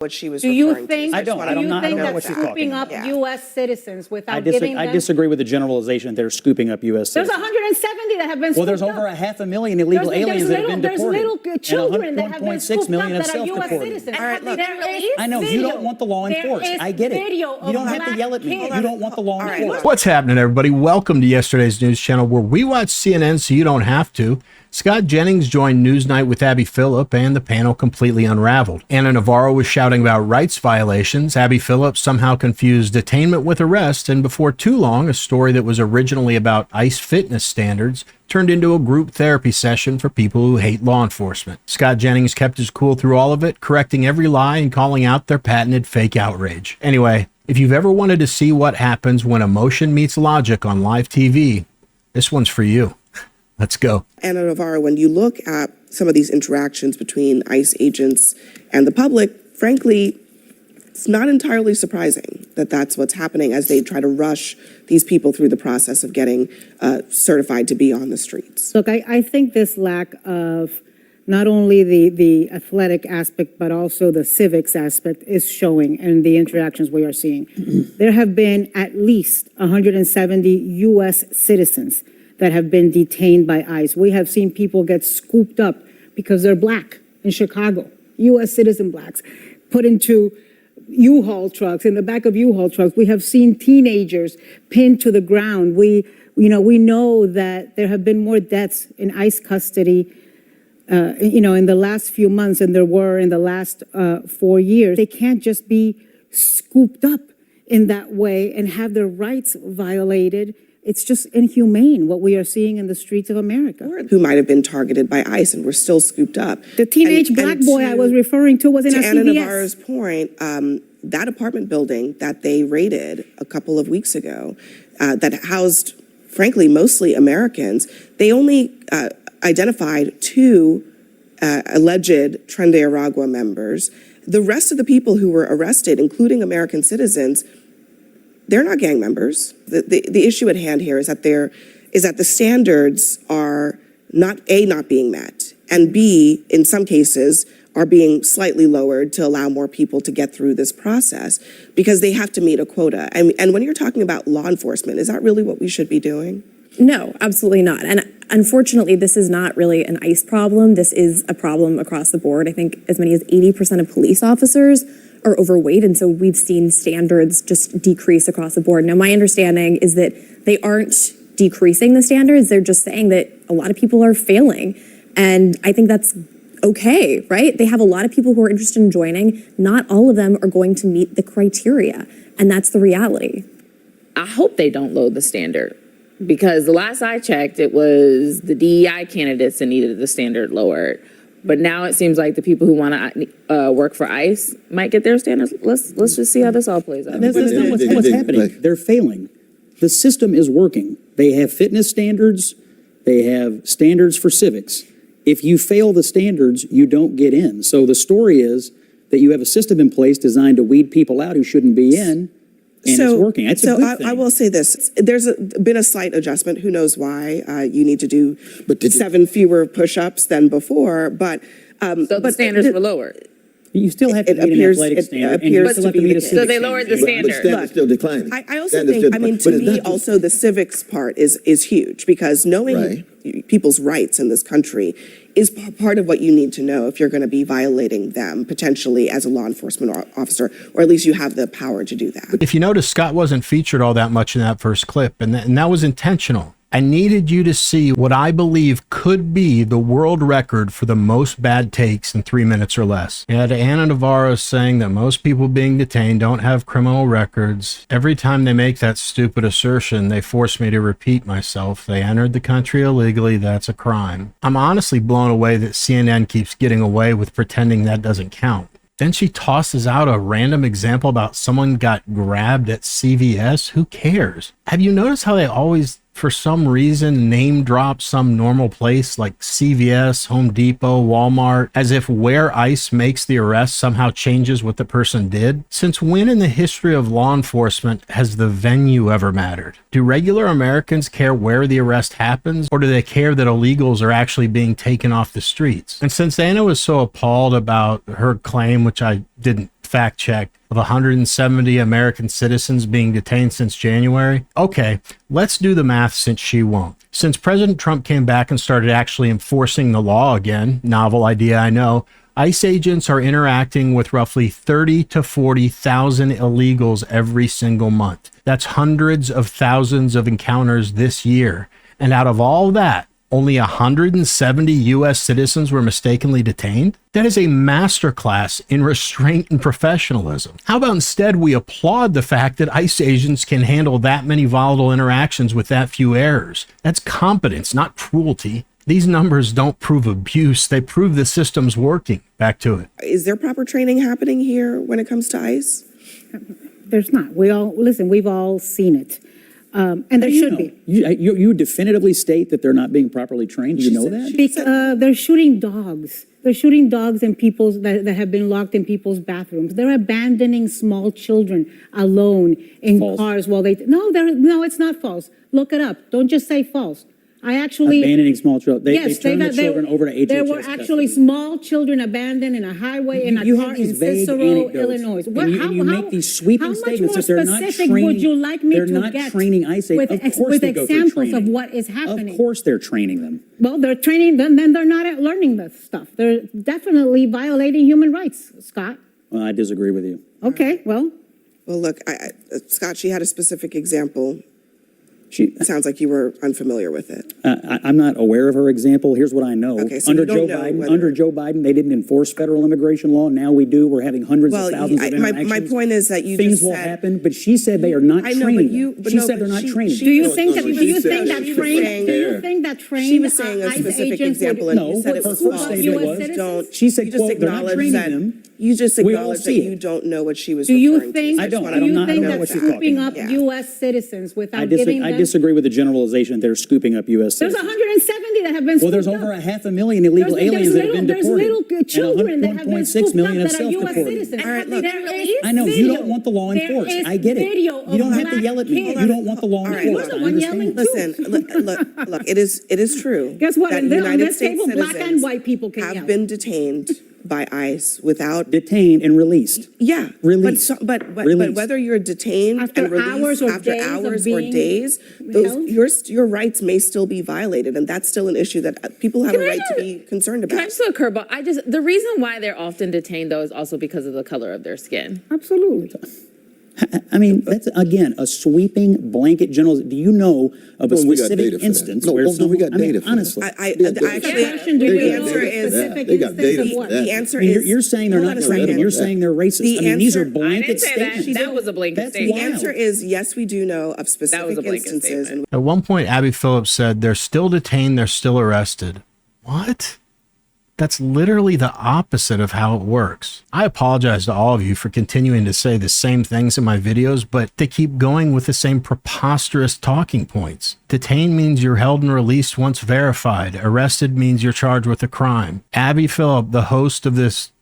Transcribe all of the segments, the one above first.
what she was Do you referring think? to. I don't know what she's talking scooping up about. U.S. citizens without giving them? I disagree with the generalization that they're scooping up U.S. There's citizens. 170 that have been scooped Well, there's up. over 500,000 illegal aliens that have been deported. There's little children that have been 1.6 scooped up million have that are U.S. self-deported. citizens. All right, look. I know, you don't want the law enforced. I get it. You don't have to yell at me. You don't want the law enforced. What's happening, everybody? Welcome to yesterday's news channel where we watch CNN so you don't have to. Scott Jennings joined NewsNight with Abby Phillip, and the panel completely unraveled. Navarro was shouting about rights violations. Abby Phillip somehow confused detainment with arrest, and before too long, a story that was originally about ICE fitness standards turned into a group therapy session for people who hate law enforcement. Scott Jennings kept his cool through all of it, correcting every lie and calling out their patented fake outrage. Anyway, if you've ever wanted to see what happens when emotion meets logic on live TV, this one's for you. Let's go. Anna Navarro, when you look at some of these interactions between ICE agents and the public, frankly, it's not entirely surprising that that's what's happening as they try to rush these people through the process of getting certified to be on the streets. Look, I think this lack of not only the athletic aspect, but also the civics aspect is showing in the interactions we are seeing. There have been at least 170 U.S. citizens that have been detained by ICE. We have seen people get scooped up because they're black in Chicago, U.S. citizen blacks, put into U-Haul trucks, in the back of U-Haul trucks. We have seen teenagers pinned to the ground. We know that there have been more deaths in ICE custody, in the last few months than there were in the last 4 years. They can't just be scooped up in that way and have their rights violated. It's just inhumane what we are seeing in the streets of America. Who might have been targeted by ICE and were still scooped up. The teenage black boy I was referring to was in a CVS. To Anna Navarro's point, that apartment building that they raided a couple of weeks ago, that housed, frankly, mostly Americans, they only identified 2 alleged Tren de Aragua members. The rest of the people who were arrested, including American citizens, they're not gang members. The issue at hand here is that the standards are not being met, and B, in some cases, are being slightly lowered to allow more people to get through this process because they have to meet a quota. And when you're talking about law enforcement, is that really what we should be doing? No, absolutely not. And unfortunately, this is not really an ICE problem. This is a problem across the board. I think as many as 80% of police officers are overweight, and so we've seen standards just decrease across the board. Now, my understanding is that they aren't decreasing the standards, they're just saying that a lot of people are failing, and I think that's okay, right? They have a lot of people who are interested in joining. Not all of them are going to meet the criteria, and that's the reality. I hope they don't lower the standard, because the last I checked, it was the DEI candidates that needed the standard lowered. But now it seems like the people who want to work for ICE might get their standards. Let's just see how this all plays out. That's not what's happening. They're failing. The system is working. They have fitness standards. They have standards for civics. If you fail the standards, you don't get in. So the story is that you have a system in place designed to weed people out who shouldn't be in. And it's working. That's a good thing. I will say this. There's been a slight adjustment. Who knows why? You need to do 7 fewer push-ups than before. But the standards were lowered. You still have to meet an athletic standard. So they lowered the standard. But standard's still declining. I also think, to me, also the civics part is huge, because knowing people's rights in this country is part of what you need to know if you're going to be violating them potentially as a law enforcement officer, or at least you have the power to do that. If you notice, Scott wasn't featured all that much in that first clip, and that was intentional. I needed you to see what I believe could be the world record for the most bad takes in 3 minutes or less. You had Anna Navarro saying that most people being detained don't have criminal records. Every time they make that stupid assertion, they force me to repeat myself. They entered the country illegally. That's a crime. I'm honestly blown away that CNN keeps getting away with pretending that doesn't count. Then she tosses out a random example about someone got grabbed at CVS. Who cares? Have you noticed how they always, for some reason, name drop some normal place like CVS, Home Depot, Walmart, as if where ICE makes the arrest somehow changes what the person did? Since when in the history of law enforcement has the venue ever mattered? Do regular Americans care where the arrest happens, or do they care that illegals are actually being taken off the streets? And since Anna was so appalled about her claim, which I didn't fact check of 170 American citizens being detained since January. Okay, let's do the math since she won't. Since President Trump came back and started actually enforcing the law again, novel idea I know, ICE agents are interacting with roughly 30 to 40,000 illegals every single month. That's hundreds of thousands of encounters this year. And out of all that, only 170 U.S. citizens were mistakenly detained? That is a masterclass in restraint and professionalism. How about instead we applaud the fact that ICE agents can handle that many volatile interactions with that few errors? That's competence, not cruelty. These numbers don't prove abuse. They prove the system's working. Back to it. Is there proper training happening here when it comes to ICE? There's not. We've all seen it. And there should be. You definitively state that they're not being properly trained. Do you know that? They're shooting dogs. They're shooting dogs in people's that have been locked in people's bathrooms. They're abandoning small children alone in cars while they. No, it's not false. Look it up. Don't just say false. Abandoning small children. They turned the children over to HHS. There were actually small children abandoned in a highway in a car in Cicero, Illinois. You make these sweeping statements that they're not training. Would you like me they're to not get training ICE agents. Of course with they go through examples training. of what is happening? Of course they're training them. Well, they're training them, then they're not learning the stuff. They're definitely violating human rights, Scott. Well, I disagree with you. Okay, well. Well, look, Scott, she had a specific example. It sounds like you were unfamiliar with it. I'm not aware of her example. Here's what I know. Okay, so under you don't Joe know Biden, whether- under Joe Biden, they didn't enforce federal immigration law. Now we do. We're having hundreds of thousands of interactions. My point is that you things just will said, happen, but she said they are not I know, training. but She said they're not training. Do you think that she was saying a specific example, and No, you said it her was first false. statement was, Don't. she said, you just quote, they're not acknowledged training that. them. You just We all acknowledged that see you it. don't know what she was Do you referring think, to. I don't. do I don't you know think what that she's talking scooping about. up U.S. citizens without giving them? I disagree with the generalization. They're scooping up U.S. There's citizens. 170 that have been Well, there's scooped over up. 500,000 illegal aliens that have been There's deported. little children that have been 1.6 scooped up million have that are U.S. self-deported. citizens. All right, look. I know, you don't want the law enforced. I get it. You don't have to yell at me. You don't want the law All right, enforced. look. I understand. Listen, look, it is true. Guess what? That On United this States table, black and citizens white people can have yell. been detained by ICE without. Detained and released. Yeah, Released. But Released. whether you're detained After and released hours or after days of hours or being days, held? your rights may still be violated, and that's still an issue that people have a right to be concerned Can I about. just throw a curveball? The reason why they're often detained though is also because of the color of their skin. Absolutely. I mean, that's, again, a sweeping blanket general. Do you know of a Well, we got specific data for that. instance No, where no, we got I mean, data for that. honestly, Actually, Do we the know answer a is specific They got instance data of for what? that. the answer I mean, is. you're saying they're hold not on a training. second. You're saying they're racist. The I mean, these are answer- I blanket didn't say that. statements. That was a blanket That's statement. The wild. answer is yes, we do know of That was specific a blanket instances. statement. At one point, Abby Phillip said, they're still detained, they're still arrested. What? That's literally the opposite of how it works. I apologize to all of you for continuing to say the same things in my videos, but they keep going with the same preposterous talking points. Detained means you're held and released once verified. Arrested means you're charged with a crime. Abby Phillip, the host of this,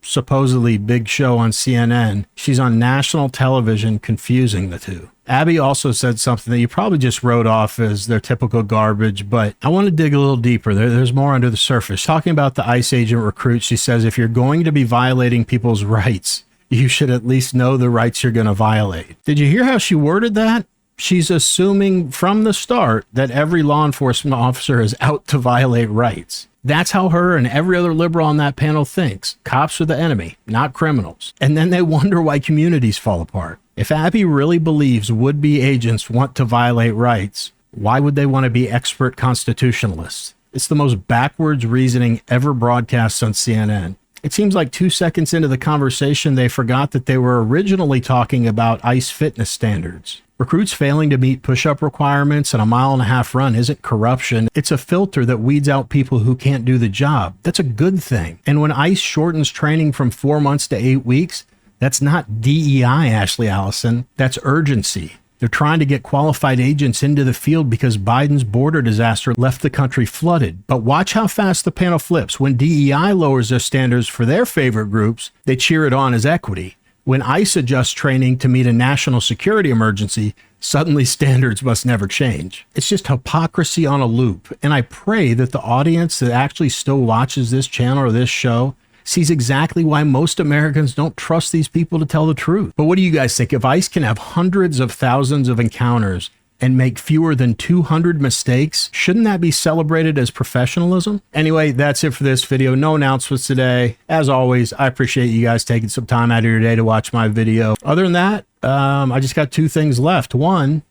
supposedly big show on CNN, she's on national television confusing the two. Abby also said something that you probably just wrote off as their typical garbage, but I want to dig a little deeper. There's more under the surface. Talking about the ICE agent recruit, she says, if you're going to be violating people's rights, you should at least know the rights you're going to violate. Did you hear how she worded that? She's assuming from the start that every law enforcement officer is out to violate rights. That's how her and every other liberal on that panel thinks. Cops are the enemy, not criminals. And then they wonder why communities fall apart. If Abby really believes would-be agents want to violate rights, why would they want to be expert constitutionalists? It's the most backwards reasoning ever broadcast on CNN. It seems like 2 seconds into the conversation, they forgot that they were originally talking about ICE fitness standards. Recruits failing to meet push-up requirements and a 1.5 mile run isn't corruption. It's a filter that weeds out people who can't do the job. That's a good thing. And when ICE shortens training from 4 months to 8 weeks, that's not DEI, Ashley Allison. That's urgency. They're trying to get qualified agents into the field because Biden's border disaster left the country flooded. But watch how fast the panel flips. When DEI lowers their standards for their favorite groups, they cheer it on as equity. When ICE adjusts training to meet a national security emergency, suddenly standards must never change. It's just hypocrisy on a loop. And I pray that the audience that actually still watches this channel or this show sees exactly why most Americans don't trust these people to tell the truth. But what do you guys think? If ICE can have hundreds of thousands of encounters and make fewer than 200 mistakes, shouldn't that be celebrated as professionalism? Anyway, that's it for this video. No announcements today. As always, I appreciate you guys taking some time out of your day to watch my video. Other than that, I just got two things left. One,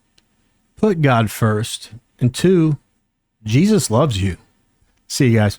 put God first. And two, Jesus loves you. See you guys.